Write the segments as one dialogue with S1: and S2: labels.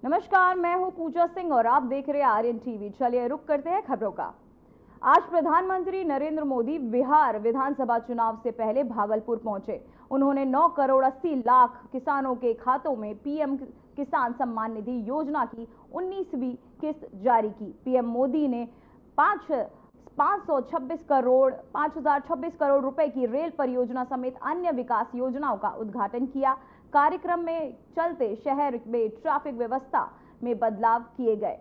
S1: नमस्कार, मैं हूं पूजा सिंह और आप देख रहे हैं आर्यन टीवी। चलिए रुक करते हैं खबरों का। आज प्रधानमंत्री नरेंद्र मोदी बिहार विधानसभा चुनाव से पहले भागलपुर पहुंचे। उन्होंने 9 करोड़ 80 लाख किसानों के खातों में पीएम किसान सम्मान निधि योजना की 19वीं किस्त जारी की। पीएम मोदी ने 526 करोड़ रुपए की रेल परियोजना समेत अन्य विकास योजनाओं का उद्घाटन किया। कार्यक्रम में चलते शहर में ट्रैफिक व्यवस्था में बदलाव किए गए।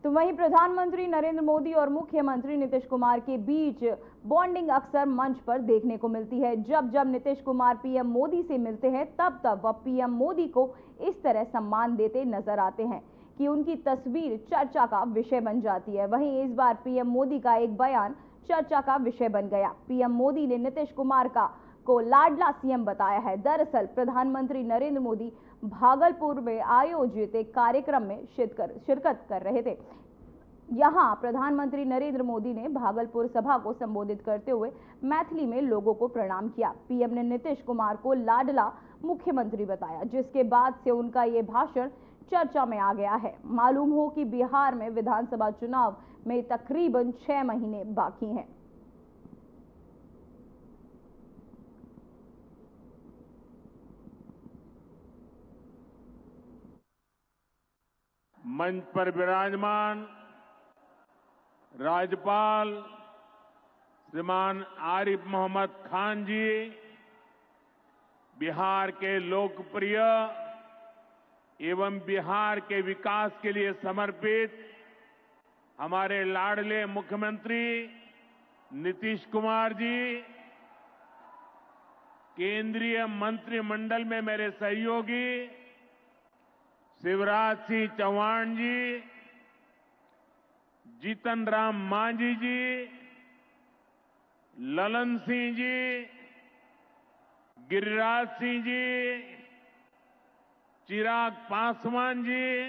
S1: तो वहीं प्रधानमंत्री नरेंद्र मोदी और मुख्यमंत्री नीतीश कुमार के बीच बॉन्डिंग अक्सर मंच पर देखने को मिलती है। जब जब नीतीश कुमार पीएम मोदी से मिलते हैं तब तब वह पीएम मोदी को इस तरह सम्मान देते नजर आते हैं कि उनकी तस्वीर चर्चा का विषय बन जाती है। वहीं इस बार पीएम मोदी का एक बयान चर्चा का विषय बन गया। पीएम मोदी ने नीतीश कुमार को लाडला सीएम बताया है। दरअसल प्रधानमंत्री नरेंद्र मोदी भागलपुर में आयोजित एक कार्यक्रम में शिरकत कर रहे थे। यहां प्रधानमंत्री नरेंद्र मोदी ने भागलपुर सभा को संबोधित करते हुए मैथिली में लोगों को प्रणाम किया। पीएम ने नीतीश कुमार को लाडला मुख्यमंत्री बताया, जिसके बाद से उनका ये भाषण चर्चा में आ गया है। मालूम हो कि बिहार में विधानसभा चुनाव में तकरीबन 6 महीने बाकी हैं।
S2: मंच पर विराजमान राज्यपाल श्रीमान आरिफ मोहम्मद खान जी, बिहार के लोकप्रिय एवं बिहार के विकास के लिए समर्पित हमारे लाडले मुख्यमंत्री नीतीश कुमार जी, केंद्रीय मंत्रिमंडल में मेरे सहयोगी शिवराज सिंह चौहान जी, जीतन राम मांझी जी, ललन सिंह जी, गिरिराज सिंह जी, चिराग पासवान जी,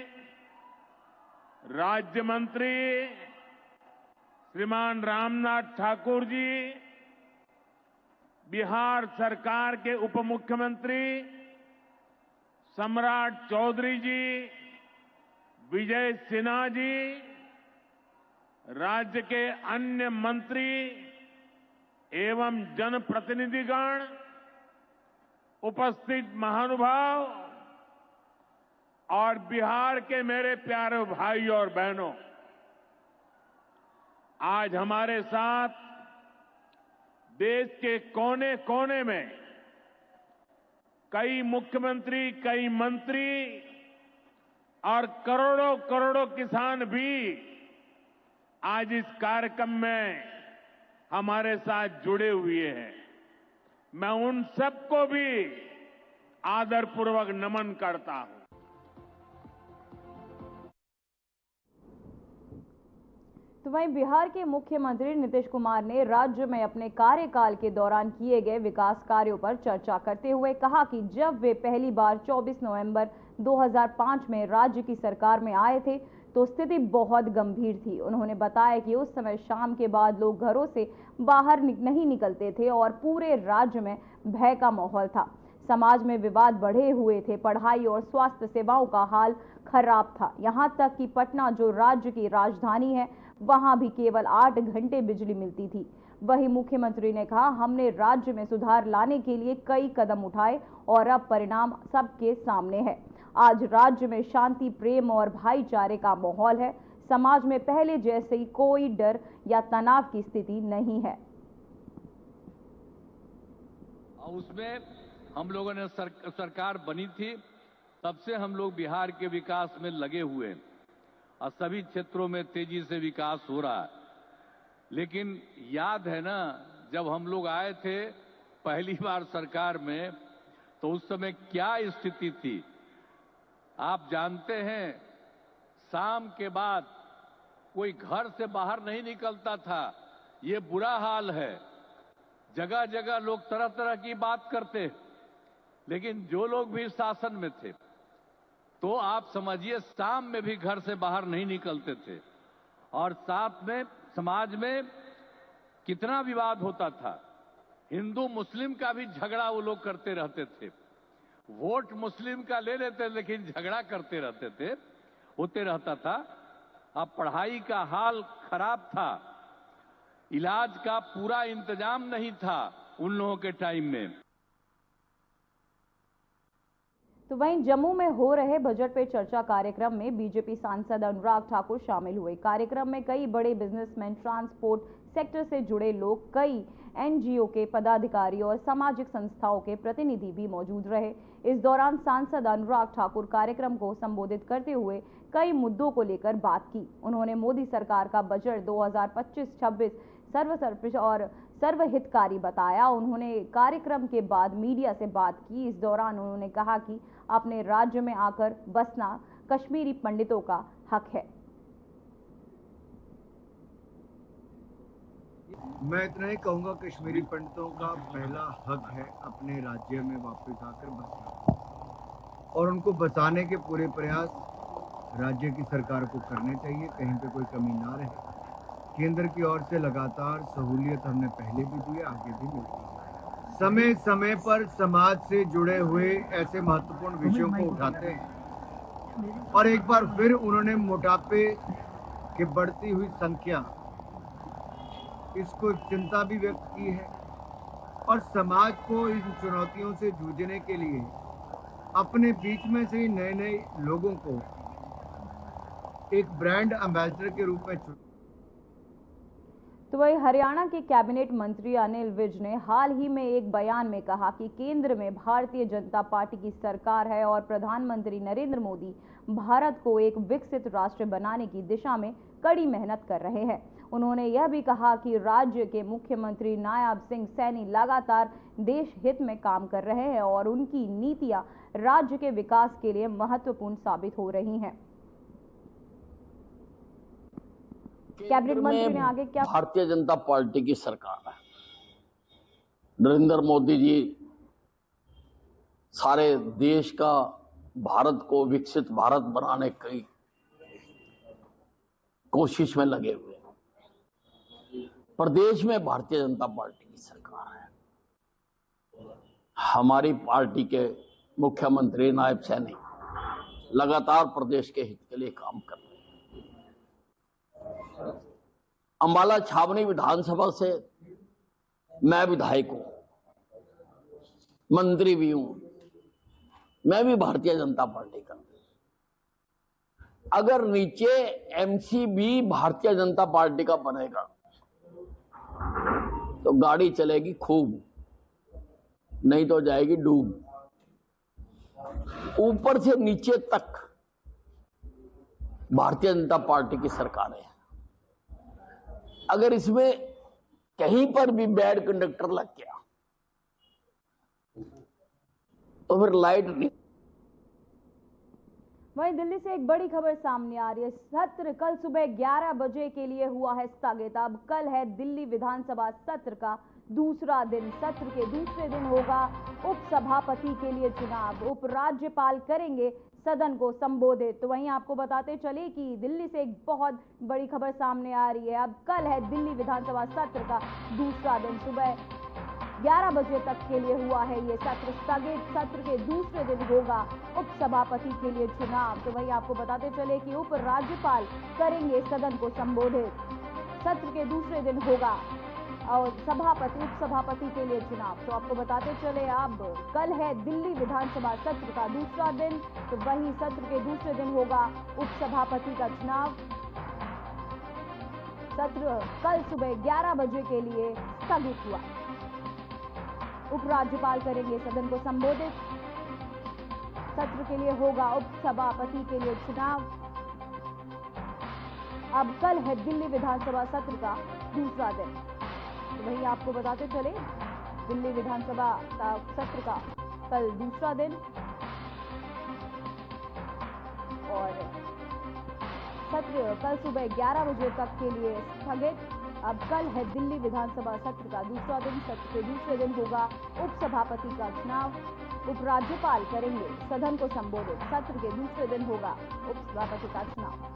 S2: राज्य मंत्री श्रीमान रामनाथ ठाकुर जी, बिहार सरकार के उप मुख्यमंत्री सम्राट चौधरी जी, विजय सिन्हा जी, राज्य के अन्य मंत्री एवं जनप्रतिनिधिगण, उपस्थित महानुभाव और बिहार के मेरे प्यारे भाई और बहनों, आज हमारे साथ देश के कोने कोने में कई मुख्यमंत्री, कई मंत्री और करोड़ों करोड़ों किसान भी आज इस कार्यक्रम में हमारे साथ जुड़े हुए हैं। मैं उन सबको भी आदरपूर्वक नमन करता हूं।
S1: तो वहीं बिहार के मुख्यमंत्री नीतीश कुमार ने राज्य में अपने कार्यकाल के दौरान किए गए विकास कार्यों पर चर्चा करते हुए कहा कि जब वे पहली बार 24 नवंबर 2005 में राज्य की सरकार में आए थे तो स्थिति बहुत गंभीर थी। उन्होंने बताया कि उस समय शाम के बाद लोग घरों से बाहर नहीं निकलते थे और पूरे राज्य में भय का माहौल था। समाज में विवाद बढ़े हुए थे, पढ़ाई और स्वास्थ्य सेवाओं का हाल खराब था। यहां तक कि पटना, जो राज्य की राजधानी है, वहां भी केवल 8 घंटे बिजली मिलती थी। वहीं मुख्यमंत्री ने कहा, हमने राज्य में सुधार लाने के लिए कई कदम उठाए और अब परिणाम सबके सामने है। आज राज्य में शांति, प्रेम और भाईचारे का माहौल है। समाज में पहले जैसी कोई डर या तनाव की स्थिति नहीं है।
S3: उसमें हम लोगों ने सरकार बनी थी, तब से हम लोग बिहार के विकास में लगे हुए हैं और सभी क्षेत्रों में तेजी से विकास हो रहा है। लेकिन याद है ना, जब हम लोग आए थे पहली बार सरकार में, तो उस समय क्या स्थिति थी आप जानते हैं। शाम के बाद कोई घर से बाहर नहीं निकलता था। ये बुरा हाल है। जगह जगह लोग तरह तरह की बात करते, लेकिन जो लोग भी शासन में थे तो आप समझिए शाम में भी घर से बाहर नहीं निकलते थे। और साथ में समाज में कितना विवाद होता था। हिंदू मुस्लिम का भी झगड़ा वो लोग करते रहते थे। वोट मुस्लिम का ले लेते लेकिन झगड़ा करते रहते थे, होते रहता था। अब पढ़ाई का हाल खराब था, इलाज का पूरा इंतजाम नहीं था उन लोगों के टाइम में।
S1: तो वहीं जम्मू में हो रहे बजट पे चर्चा कार्यक्रम में बीजेपी सांसद अनुराग ठाकुर शामिल हुए। कार्यक्रम में कई बड़े बिजनेसमैन, ट्रांसपोर्ट सेक्टर से जुड़े लोग, कई एनजीओ के पदाधिकारी और सामाजिक संस्थाओं के प्रतिनिधि भी मौजूद रहे। इस दौरान सांसद अनुराग ठाकुर कार्यक्रम को संबोधित करते हुए कई मुद्दों को लेकर बात की। उन्होंने मोदी सरकार का बजट 2025-26 सर्वसर्पिश और सर्वहितकारी बताया। उन्होंने कार्यक्रम के बाद मीडिया से बात की। इस दौरान उन्होंने कहा कि अपने राज्य में आकर बसना कश्मीरी पंडितों का हक है।
S4: मैं इतना ही कहूंगा, कश्मीरी पंडितों का पहला हक है अपने राज्य में वापस आकर बसना, और उनको बसाने के पूरे प्रयास राज्य की सरकार को करने चाहिए, कहीं पे कोई कमी ना रहे। केंद्र की ओर से लगातार सहूलियत हमने पहले भी दी है, आगे भी मिलती है। समय समय पर समाज से जुड़े हुए ऐसे महत्वपूर्ण विषयों को उठाते हैं और एक बार फिर उन्होंने मोटापे की बढ़ती हुई संख्या, इसको चिंता भी व्यक्त की है और समाज को इन चुनौतियों से जूझने के लिए अपने बीच में से नए नए लोगों को एक ब्रांड एम्बेसडर के रूप में चुना।
S1: तो वही हरियाणा के कैबिनेट मंत्री अनिल विज ने हाल ही में एक बयान में कहा कि केंद्र में भारतीय जनता पार्टी की सरकार है और प्रधानमंत्री नरेंद्र मोदी भारत को एक विकसित राष्ट्र बनाने की दिशा में कड़ी मेहनत कर रहे हैं। उन्होंने यह भी कहा कि राज्य के मुख्यमंत्री नायब सिंह सैनी लगातार देश हित में काम कर रहे हैं और उनकी नीतियां राज्य के विकास के लिए महत्वपूर्ण साबित हो रही हैं। कैबिनेट मंत्री ने आगे क्या?
S5: भारतीय जनता पार्टी की सरकार है। नरेंद्र मोदी जी सारे देश का, भारत को विकसित भारत बनाने की कोशिश में लगे हुए हैं। प्रदेश में भारतीय जनता पार्टी की सरकार है। हमारी पार्टी के मुख्यमंत्री नायब सैनी लगातार प्रदेश के हित के लिए काम कर रहे हैं। अंबाला छावनी विधानसभा से मैं विधायक हूं, मंत्री भी हूं, मैं भी भारतीय जनता पार्टी का। अगर नीचे एमसी भी भारतीय जनता पार्टी का बनेगा तो गाड़ी चलेगी खूब, नहीं तो जाएगी डूब। ऊपर से नीचे तक भारतीय जनता पार्टी की सरकार है। अगर इसमें कहीं पर भी बैड कंडक्टर लग गया तो फिर लाइट नहीं।
S1: वहीं दिल्ली से एक बड़ी खबर सामने आ रही है। सत्र कल सुबह 11 बजे के लिए हुआ है स्थगित। अब कल है दिल्ली विधानसभा सत्र का दूसरा दिन। सत्र के दूसरे दिन होगा उपसभापति के लिए चुनाव। उपराज्यपाल करेंगे सदन को संबोधित। तो वहीं आपको बताते चले कि दिल्ली से एक बहुत बड़ी खबर सामने आ रही है। अब कल है दिल्ली विधानसभा सत्र का दूसरा दिन। सुबह 11 बजे तक के लिए हुआ है ये सत्र स्थगित। सत्र के दूसरे दिन होगा उपसभापति के लिए चुनाव। तो वहीं आपको बताते चले कि उपराज्यपाल करेंगे सदन को संबोधित। सत्र के दूसरे दिन होगा और उपसभापति के लिए चुनाव। तो आपको बताते चले अब कल है दिल्ली विधानसभा सत्र का दूसरा दिन, तो वही सत्र के दूसरे दिन होगा उपसभापति का चुनाव। सत्र कल सुबह 11 बजे के लिए स्थगित हुआ। उपराज्यपाल करेंगे सदन को संबोधित। सत्र के लिए होगा उपसभापति के लिए चुनाव। अब कल है दिल्ली विधानसभा सत्र का दूसरा दिन। तो वही आपको बताते चले दिल्ली विधानसभा का सत्र का कल दूसरा दिन और सत्र कल सुबह 11 बजे तक के लिए स्थगित। अब कल है दिल्ली विधानसभा सत्र का दूसरा दिन। सत्र के दूसरे दिन होगा उपसभापति का चुनाव। उपराज्यपाल करेंगे सदन को संबोधित। सत्र के दूसरे दिन होगा उपसभापति का चुनाव।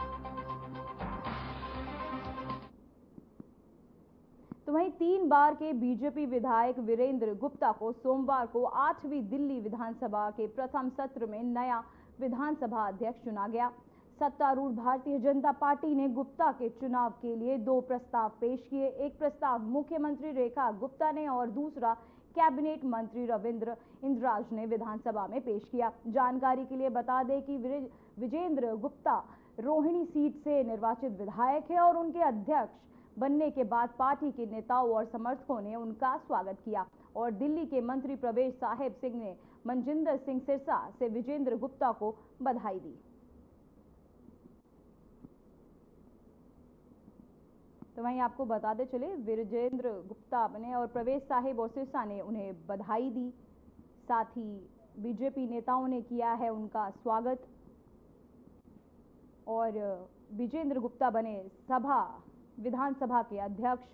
S1: तो वहीं 3 बार के बीजेपी विधायक वीरेंद्र गुप्ता को सोमवार को 8वीं दिल्ली विधानसभा के प्रथम सत्र में नया विधानसभा अध्यक्ष चुना गया। सत्तारूढ़ भारतीय जनता पार्टी ने गुप्ता के चुनाव के लिए 2 प्रस्ताव पेश किए। एक प्रस्ताव मुख्यमंत्री रेखा गुप्ता ने और दूसरा कैबिनेट मंत्री रविंद्र इंद्राज ने विधानसभा में पेश किया। जानकारी के लिए बता दें कि विजेंद्र गुप्ता रोहिणी सीट से निर्वाचित विधायक है और उनके अध्यक्ष बनने के बाद पार्टी के नेताओं और समर्थकों ने उनका स्वागत किया और दिल्ली के मंत्री प्रवेश साहेब सिंह ने मनजिंदर सिंह सिरसा से विजेंद्र गुप्ता को बधाई दी। तो वहीं आपको बताते चले, विजेंद्र गुप्ता बने और प्रवेश साहेब और सिरसा ने उन्हें बधाई दी। साथ ही बीजेपी नेताओं ने किया है उनका स्वागत और विजेंद्र गुप्ता बने विधानसभा के अध्यक्ष,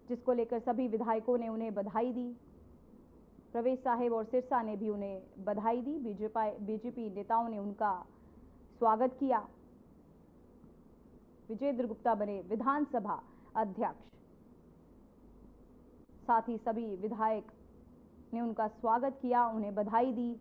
S1: जिसको लेकर सभी विधायकों ने उन्हें बधाई दी। प्रवेश साहेब और सिरसा ने भी उन्हें बधाई दी। बीजेपी नेताओं ने उनका स्वागत किया। विजेंद्र गुप्ता बने विधानसभा अध्यक्ष। साथ ही सभी विधायक ने उनका स्वागत किया, उन्हें बधाई दी।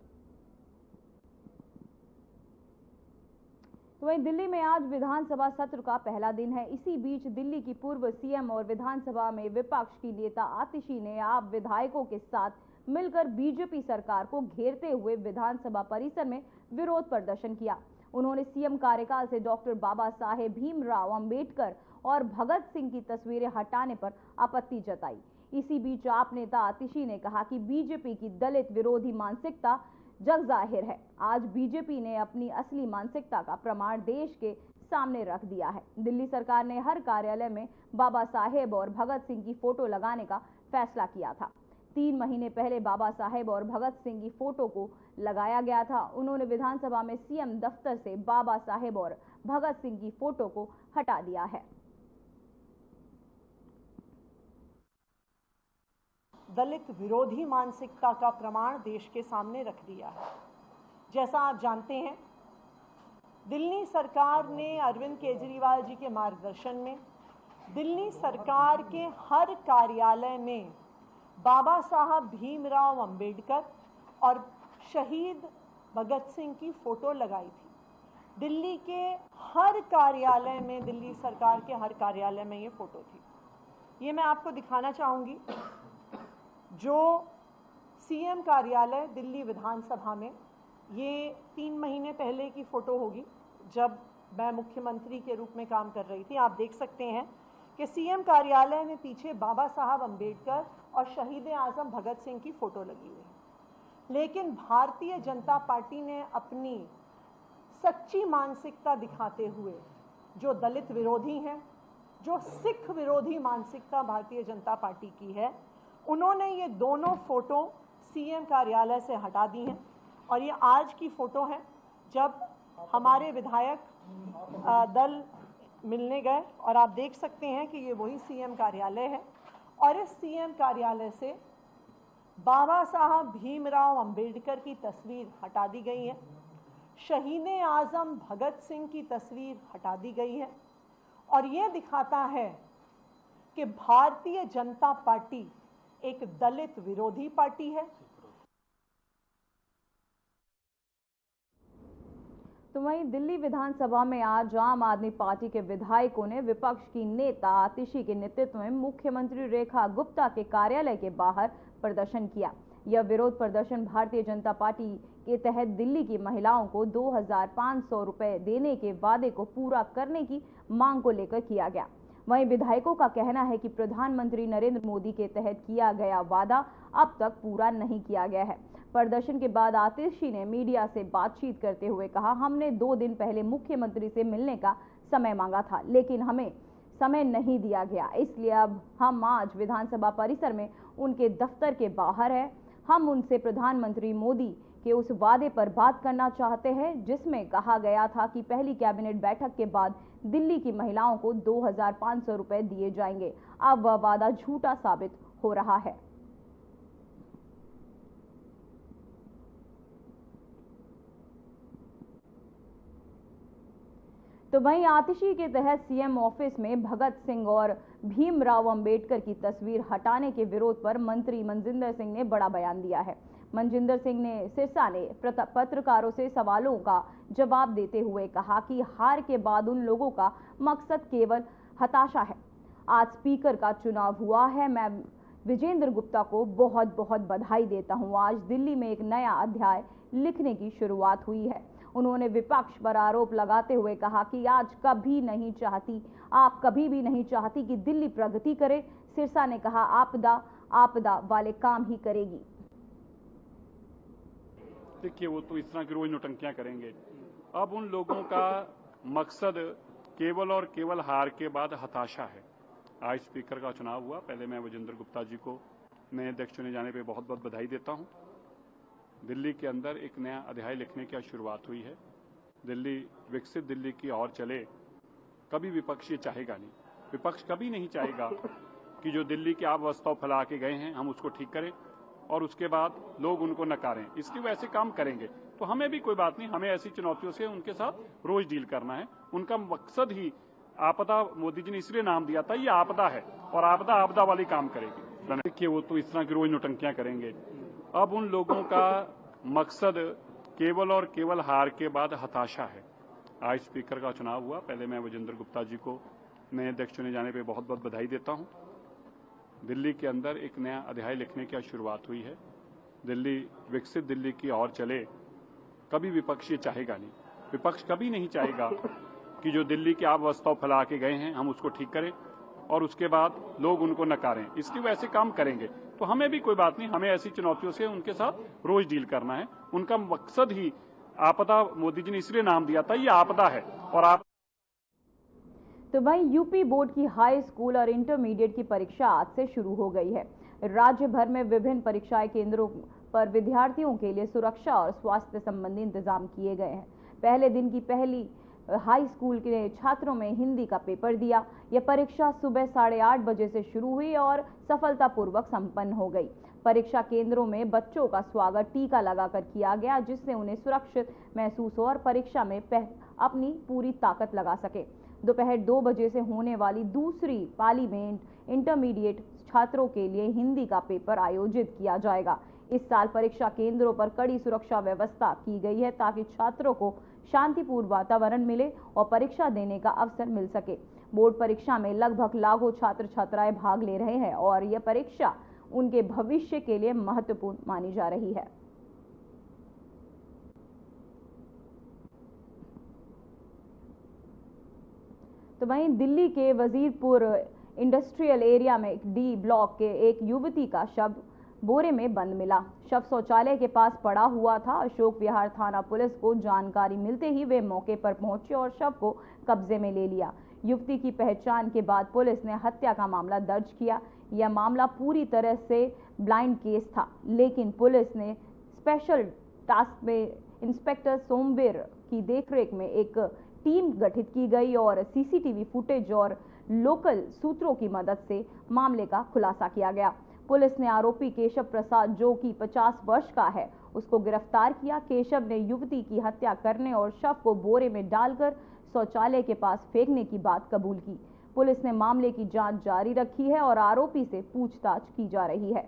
S1: तो वहीं दिल्ली में आज विधानसभा सत्र का पहला दिन है। इसी बीच दिल्ली की पूर्व सीएम और विधानसभा में विपक्ष की नेता आतिशी ने आप विधायकों के साथ मिलकर बीजेपी सरकार को घेरते हुए विधानसभा परिसर में विरोध प्रदर्शन किया। उन्होंने सीएम कार्यकाल से डॉक्टर बाबा साहेब भीमराव अंबेडकर और भगत सिंह की तस्वीरें हटाने पर आपत्ति जताई। इसी बीच आप नेता आतिशी ने कहा कि बीजेपी की दलित विरोधी मानसिकता जग जाहिर है। आज बीजेपी ने अपनी असली मानसिकता का प्रमाण देश के सामने रख दिया है। दिल्ली सरकार ने हर कार्यालय में बाबा साहेब और भगत सिंह की फोटो लगाने का फैसला किया था। 3 महीने पहले बाबा साहेब और भगत सिंह की फोटो को लगाया गया था। उन्होंने विधानसभा में सीएम दफ्तर से बाबा साहेब और भगत सिंह की फोटो को हटा दिया है।
S6: दलित विरोधी मानसिकता का प्रमाण देश के सामने रख दिया है। जैसा आप जानते हैं, दिल्ली सरकार ने अरविंद केजरीवाल जी के मार्गदर्शन में दिल्ली सरकार के हर कार्यालय में बाबा साहब भीमराव अंबेडकर और शहीद भगत सिंह की फोटो लगाई थी। दिल्ली के हर कार्यालय में, दिल्ली सरकार के हर कार्यालय में ये फोटो थी। ये मैं आपको दिखाना चाहूँगी। जो सीएम कार्यालय दिल्ली विधानसभा में, ये 3 महीने पहले की फ़ोटो होगी जब मैं मुख्यमंत्री के रूप में काम कर रही थी। आप देख सकते हैं कि सीएम कार्यालय में पीछे बाबा साहब अंबेडकर और शहीद आज़म भगत सिंह की फ़ोटो लगी हुई है। लेकिन भारतीय जनता पार्टी ने अपनी सच्ची मानसिकता दिखाते हुए, जो दलित विरोधी हैं, जो सिख विरोधी मानसिकता भारतीय जनता पार्टी की है, उन्होंने ये दोनों फोटो सीएम कार्यालय से हटा दी हैं। और ये आज की फ़ोटो है जब हमारे विधायक दल मिलने गए, और आप देख सकते हैं कि ये वही सीएम कार्यालय है। और इस सीएम कार्यालय से बाबा साहब भीमराव अंबेडकर की तस्वीर हटा दी गई है, शहीद आज़म भगत सिंह की तस्वीर हटा दी गई है। और ये दिखाता है कि भारतीय जनता पार्टी एक दलित विरोधी पार्टी है।
S1: तो वहीं दिल्ली विधानसभा में आज आम आदमी पार्टी के विधायकों ने विपक्ष की नेता आतिशी के नेतृत्व में मुख्यमंत्री रेखा गुप्ता के कार्यालय के बाहर प्रदर्शन किया। यह विरोध प्रदर्शन भारतीय जनता पार्टी के तहत दिल्ली की महिलाओं को 2500 रुपए देने के वादे को पूरा करने की मांग को लेकर किया गया। वहीं विधायकों का कहना है कि प्रधानमंत्री नरेंद्र मोदी के तहत किया गया वादा अब तक पूरा नहीं किया गया है। प्रदर्शन के बाद आतिशी ने मीडिया से बातचीत करते हुए कहा, हमने 2 दिन पहले मुख्यमंत्री से मिलने का समय मांगा था, लेकिन हमें समय नहीं दिया गया, इसलिए अब हम आज विधानसभा परिसर में उनके दफ्तर के बाहर है। हम उनसे प्रधानमंत्री मोदी के उस वादे पर बात करना चाहते हैं जिसमें कहा गया था कि पहली कैबिनेट बैठक के बाद दिल्ली की महिलाओं को 2500 रुपए दिए जाएंगे। अब वह वादा झूठा साबित हो रहा है। तो वहीं आतिशी के तहत सीएम ऑफिस में भगत सिंह और भीमराव अंबेडकर की तस्वीर हटाने के विरोध पर मंत्री मनजिंदर सिंह ने बड़ा बयान दिया है। मनजिंदर सिंह ने सिरसा ने पत्रकारों से सवालों का जवाब देते हुए कहा कि हार के बाद उन लोगों का मकसद केवल हताशा है। आज स्पीकर का चुनाव हुआ है, मैं विजेंद्र गुप्ता को बहुत बहुत बधाई देता हूं। आज दिल्ली में एक नया अध्याय लिखने की शुरुआत हुई है। उन्होंने विपक्ष पर आरोप लगाते हुए कहा कि आप कभी भी नहीं चाहती कि दिल्ली प्रगति करे। सिरसा ने कहा आपदा वाले काम ही करेगी।
S7: देखिए, वो तो इस तरह की रोज नौटंकियां करेंगे। अब उन लोगों का मकसद केवल और केवल हार के बाद हताशा है। आज स्पीकर का चुनाव हुआ। पहले मैं विजेंद्र गुप्ता जी को नए अध्यक्ष चुने जाने पे बहुत बहुत बधाई देता हूं। दिल्ली के अंदर एक नया अध्याय लिखने की शुरुआत हुई है। दिल्ली विकसित दिल्ली की ओर चले, कभी विपक्ष ये चाहेगा नहीं। विपक्ष कभी नहीं चाहेगा कि जो दिल्ली की अव्यवस्था फैला के गए हैं हम उसको ठीक करें और उसके बाद लोग उनको नकारें। इसलिए वो ऐसे काम करेंगे तो हमें भी कोई बात नहीं, हमें ऐसी चुनौतियों से उनके साथ रोज डील करना है। उनका मकसद ही आपदा, मोदी जी ने इसलिए नाम दिया था, ये आपदा है और आपदा वाली काम करेगी। देखिए, वो तो इस तरह की रोज नौटंकियां करेंगे। अब उन लोगों का मकसद केवल और केवल हार के बाद हताशा है। आज स्पीकर का चुनाव हुआ। पहले मैं विजेंद्र गुप्ता जी को नए अध्यक्ष चुने जाने पे बहुत बहुत बधाई देता हूं। दिल्ली के अंदर एक नया अध्याय लिखने की शुरुआत हुई है। दिल्ली विकसित दिल्ली की ओर चले, कभी विपक्ष ये चाहेगा नहीं। विपक्ष कभी नहीं चाहेगा कि जो दिल्ली की अव्यवस्था फैला के गए हैं हम उसको ठीक करें और उसके बाद लोग उनको नकारें। इसलिए वो ऐसे काम करेंगे तो हमें भी कोई बात नहीं, हमें ऐसी चुनौतियों से उनके साथ रोज डील करना है। उनका मकसद ही आपदा, मोदी जी ने इसलिए नाम दिया था, ये आपदा है और
S1: तो वहीं यूपी बोर्ड की हाई स्कूल और इंटरमीडिएट की परीक्षा आज से शुरू हो गई है। राज्य भर में विभिन्न परीक्षाएं केंद्रों पर विद्यार्थियों के लिए सुरक्षा और स्वास्थ्य संबंधी इंतजाम किए गए हैं। पहले दिन की पहली हाई स्कूल के छात्रों में हिंदी का पेपर दिया। यह परीक्षा सुबह 8:30 बजे से शुरू हुई और सफलतापूर्वक संपन्न हो गई। परीक्षा केंद्रों में बच्चों का स्वागत टीका लगाकर किया गया, जिससे उन्हें सुरक्षित महसूस हो और परीक्षा में अपनी पूरी ताकत लगा सके। दोपहर 2 बजे से होने वाली दूसरी पाली में इंटरमीडिएट छात्रों के लिए हिंदी का पेपर आयोजित किया जाएगा। इस साल परीक्षा केंद्रों पर कड़ी सुरक्षा व्यवस्था की गई है ताकि छात्रों को शांतिपूर्ण वातावरण मिले और परीक्षा देने का अवसर मिल सके। बोर्ड परीक्षा में लगभग लाखों छात्र छात्राएं भाग ले रहे हैं और यह परीक्षा उनके भविष्य के लिए महत्वपूर्ण मानी जा रही है। तो वहीं दिल्ली के वजीरपुर इंडस्ट्रियल एरिया में डी ब्लॉक के एक युवती का शव बोरे में बंद मिला। शव शौचालय के पास पड़ा हुआ था। अशोक विहार थाना पुलिस को जानकारी मिलते ही वे मौके पर पहुंचे और शव को कब्जे में ले लिया। युवती की पहचान के बाद पुलिस ने हत्या का मामला दर्ज किया। यह मामला पूरी तरह से ब्लाइंड केस था, लेकिन पुलिस ने स्पेशल टास्क में इंस्पेक्टर सोमवीर की देखरेख में एक टीम गठित की गई और सीसीटीवी फुटेज और लोकल सूत्रों की मदद से मामले का खुलासा किया गया। पुलिस ने आरोपी केशव प्रसाद, जो कि 50 वर्ष का है, उसको गिरफ्तार किया। केशव ने युवती की हत्या करने और शव को बोरे में डालकर शौचालय के पास फेंकने की बात कबूल की। पुलिस ने मामले की जांच जारी रखी है और आरोपी से पूछताछ की जा रही है।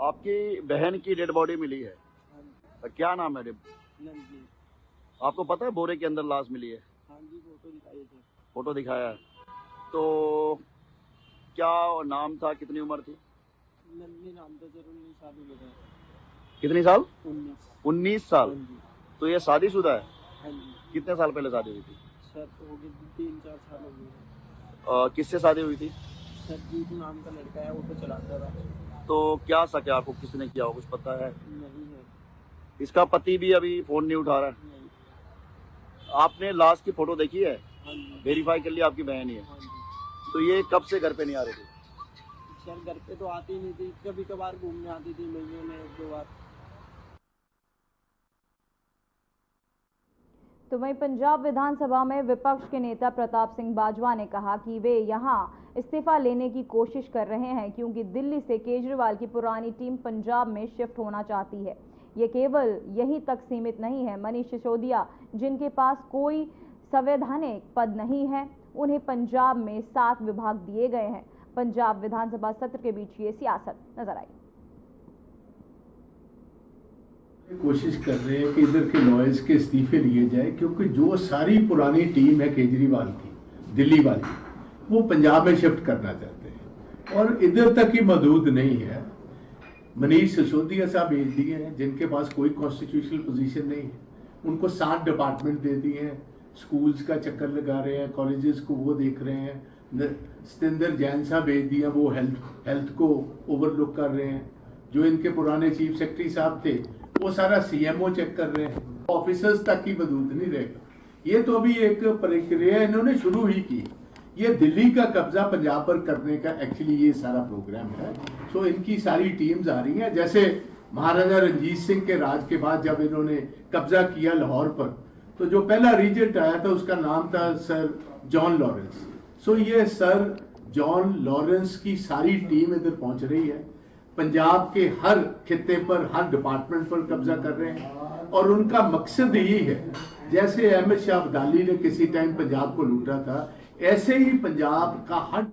S8: आपकी बहन की डेड बॉडी मिली है, क्या नाम है? आपको पता है बोरे के अंदर लाश मिली है?
S9: हाँ जी, फोटो दिखाई है।
S8: फोटो दिखाया है। तो क्या नाम था, कितनी उम्र थी?
S9: नन्ही नाम था सर, 19 साल उम्र है।
S8: कितनी साल?
S9: 19
S8: साल। तो ये शादीशुदा है?
S9: हाँ जी।
S8: कितने साल पहले शादी हुई थी?
S9: सर हो गई 3-4 साल हो गए।
S8: किससे शादी हुई थी?
S9: सर जीतू नाम का लड़का है, ऑटो चलाता था।
S8: तो क्या सके आपको किसने किया हो, कुछ पता है?
S9: नहीं है।
S8: इसका पति भी अभी फोन नहीं उठा रहा है?
S9: नहीं।
S8: आपने लाश की फोटो देखी है?
S9: हाँ जी।
S8: वेरीफाई कर लिया आपकी बहन ही है?
S9: हाँ जी।
S8: तो ये कब से घर पे नहीं आ रही थी?
S9: सर घर पे तो आती नहीं थी, कभी कभार घूमने आती थी, महीने में 1-2 बार।
S1: तो वहीं पंजाब विधानसभा में विपक्ष के नेता प्रताप सिंह बाजवा ने कहा कि वे यहां इस्तीफा लेने की कोशिश कर रहे हैं क्योंकि दिल्ली से केजरीवाल की पुरानी टीम पंजाब में शिफ्ट होना चाहती है। ये केवल यहीं तक सीमित नहीं है। मनीष सिसोदिया, जिनके पास कोई संवैधानिक पद नहीं है, उन्हें पंजाब में 7 विभाग दिए गए हैं। पंजाब विधानसभा सत्र के बीच ये सियासत नजर आई।
S10: कोशिश कर रहे हैं कि इधर के लॉयर्स के इस्तीफे लिए जाए, क्योंकि जो सारी पुरानी टीम है केजरीवाल की, दिल्ली वाली, वो पंजाब में शिफ्ट करना चाहते हैं और इधर तक ही महदूद नहीं है। मनीष सिसोदिया साहब भेज दिए हैं, जिनके पास कोई कॉन्स्टिट्यूशनल पोजीशन नहीं है, उनको 7 डिपार्टमेंट दे दिए हैं, स्कूल्स का चक्कर लगा रहे हैं, कॉलेजेस को वो देख रहे हैं। सतेंद्र जैन साहब भेज दिया, वो हेल्थ को ओवरलुक कर रहे हैं। जो इनके पुराने चीफ सेक्रेटरी साहब थे, वो सारा सीएमओ चेक कर रहे हैं। ऑफिसर्स तक ही महदूद नहीं रहेगा। ये तो अभी एक प्रक्रिया इन्होंने शुरू ही की। ये दिल्ली का कब्जा पंजाब पर करने का एक्चुअली ये सारा प्रोग्राम है। सो इनकी सारी टीम्स आ रही हैं। जैसे महाराजा रंजीत सिंह के राज के बाद जब इन्होंने कब्जा किया लाहौर पर, तो जो पहला रीजेंट आया था उसका नाम था सर जॉन लॉरेंस। सो ये सर जॉन लॉरेंस की सारी टीम इधर पहुंच रही है, पंजाब के हर खित्ते पर, हर डिपार्टमेंट पर कब्जा कर रहे हैं और उनका मकसद यही है, जैसे अहमद शाह अब्दाली ने किसी टाइम पंजाब को लूटा था, ऐसे ही पंजाब का हर।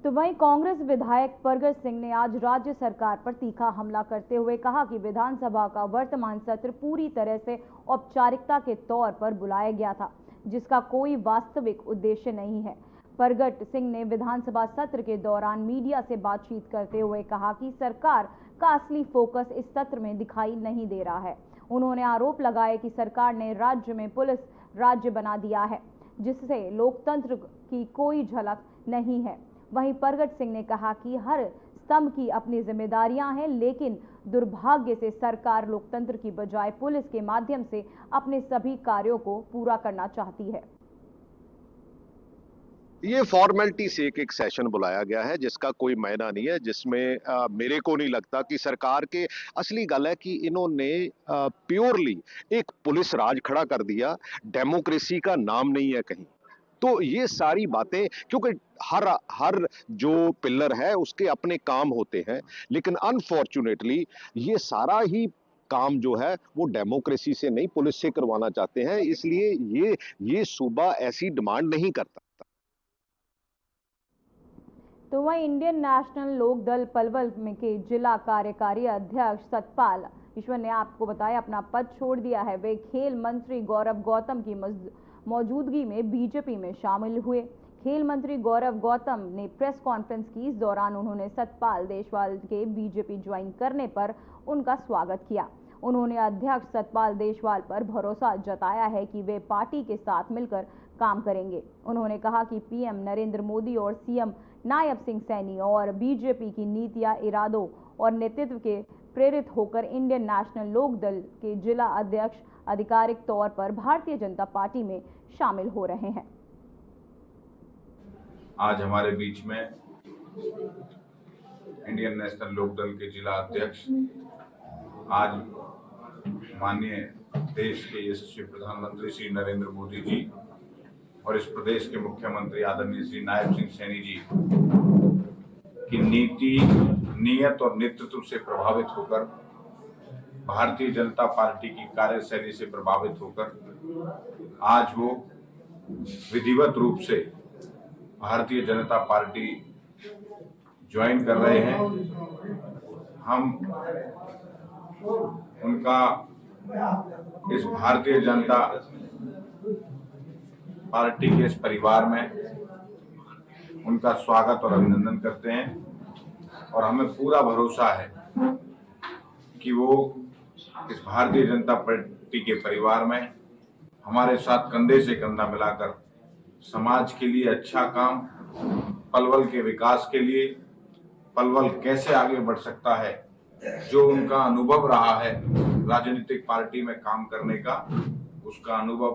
S1: तो वहीं कांग्रेस विधायक परगट सिंह ने आज राज्य सरकार पर तीखा हमला करते हुए कहा कि विधानसभा का वर्तमान सत्र पूरी तरह से औपचारिकता के तौर पर बुलाया गया था, जिसका कोई वास्तविक उद्देश्य नहीं है। परगट सिंह ने विधानसभा सत्र के दौरान मीडिया से बातचीत करते हुए कहा कि सरकार का असली फोकस इस सत्र में दिखाई नहीं दे रहा है। उन्होंने आरोप लगाया कि सरकार ने राज्य में पुलिस राज्य बना दिया है, जिससे लोकतंत्र की कोई झलक नहीं है। वहीं परगट सिंह ने कहा कि हर स्तंभ की अपनी जिम्मेदारियां हैं, लेकिन दुर्भाग्य से सरकार लोकतंत्र की बजाय पुलिस के माध्यम से अपने सभी कार्यों को पूरा करना चाहती है।
S11: ये फॉर्मेलिटी से एक सेशन बुलाया गया है जिसका कोई मायना नहीं है, जिसमें मेरे को नहीं लगता कि सरकार के असली गल है कि इन्होंने प्योरली एक पुलिस राज खड़ा कर दिया, डेमोक्रेसी का नाम नहीं है कहीं। तो ये सारी बातें, क्योंकि हर जो पिलर है उसके अपने काम होते हैं, लेकिन अनफॉर्चुनेटली ये सारा ही काम जो है वो डेमोक्रेसी से नहीं पुलिस से करवाना चाहते हैं, इसलिए ये सूबा ऐसी डिमांड नहीं करता।
S1: तो वहीं इंडियन नेशनल लोक दल पलवल के जिला कार्यकारी अध्यक्ष सतपाल ईश्वर ने आपको बताया अपना पद छोड़ दिया है। वे खेल मंत्री गौरव गौतम की मौजूदगी में बीजेपी में शामिल हुए। खेल मंत्री गौरव गौतम ने प्रेस कॉन्फ्रेंस की। इस दौरान उन्होंने सतपाल देशवाल के बीजेपी ज्वाइन करने पर उनका स्वागत किया। उन्होंने अध्यक्ष सतपाल देशवाल पर भरोसा जताया है कि वे पार्टी के साथ मिलकर काम करेंगे। उन्होंने कहा कि पीएम नरेंद्र मोदी और सीएम नायब सिंह सैनी और बीजेपी की नीतियां, इरादों और नेतृत्व के प्रेरित होकर इंडियन नेशनल लोक दल के जिला अध्यक्ष आधिकारिक तौर पर भारतीय जनता पार्टी में शामिल हो रहे हैं।
S12: आज हमारे बीच में इंडियन नेशनल लोक दल के जिला अध्यक्ष, आज माननीय देश के यशस्वी प्रधानमंत्री श्री नरेंद्र मोदी जी और इस प्रदेश के मुख्यमंत्री आदरणीय श्री नायब सिंह सैनी जी की नीति, नीयत और नेतृत्व से प्रभावित होकर, भारतीय जनता पार्टी की कार्यशैली से प्रभावित होकर आज वो विधिवत रूप से भारतीय जनता पार्टी ज्वाइन कर रहे हैं। हम उनका इस भारतीय जनता पार्टी के इस परिवार में उनका स्वागत और अभिनंदन करते हैं और हमें पूरा भरोसा है कि वो इस भारतीय जनता पार्टी के परिवार में हमारे साथ कंधे से कंधा मिलाकर समाज के लिए अच्छा काम, पलवल के विकास के लिए, पलवल कैसे आगे बढ़ सकता है, जो उनका अनुभव रहा है राजनीतिक पार्टी में काम करने का, उसका अनुभव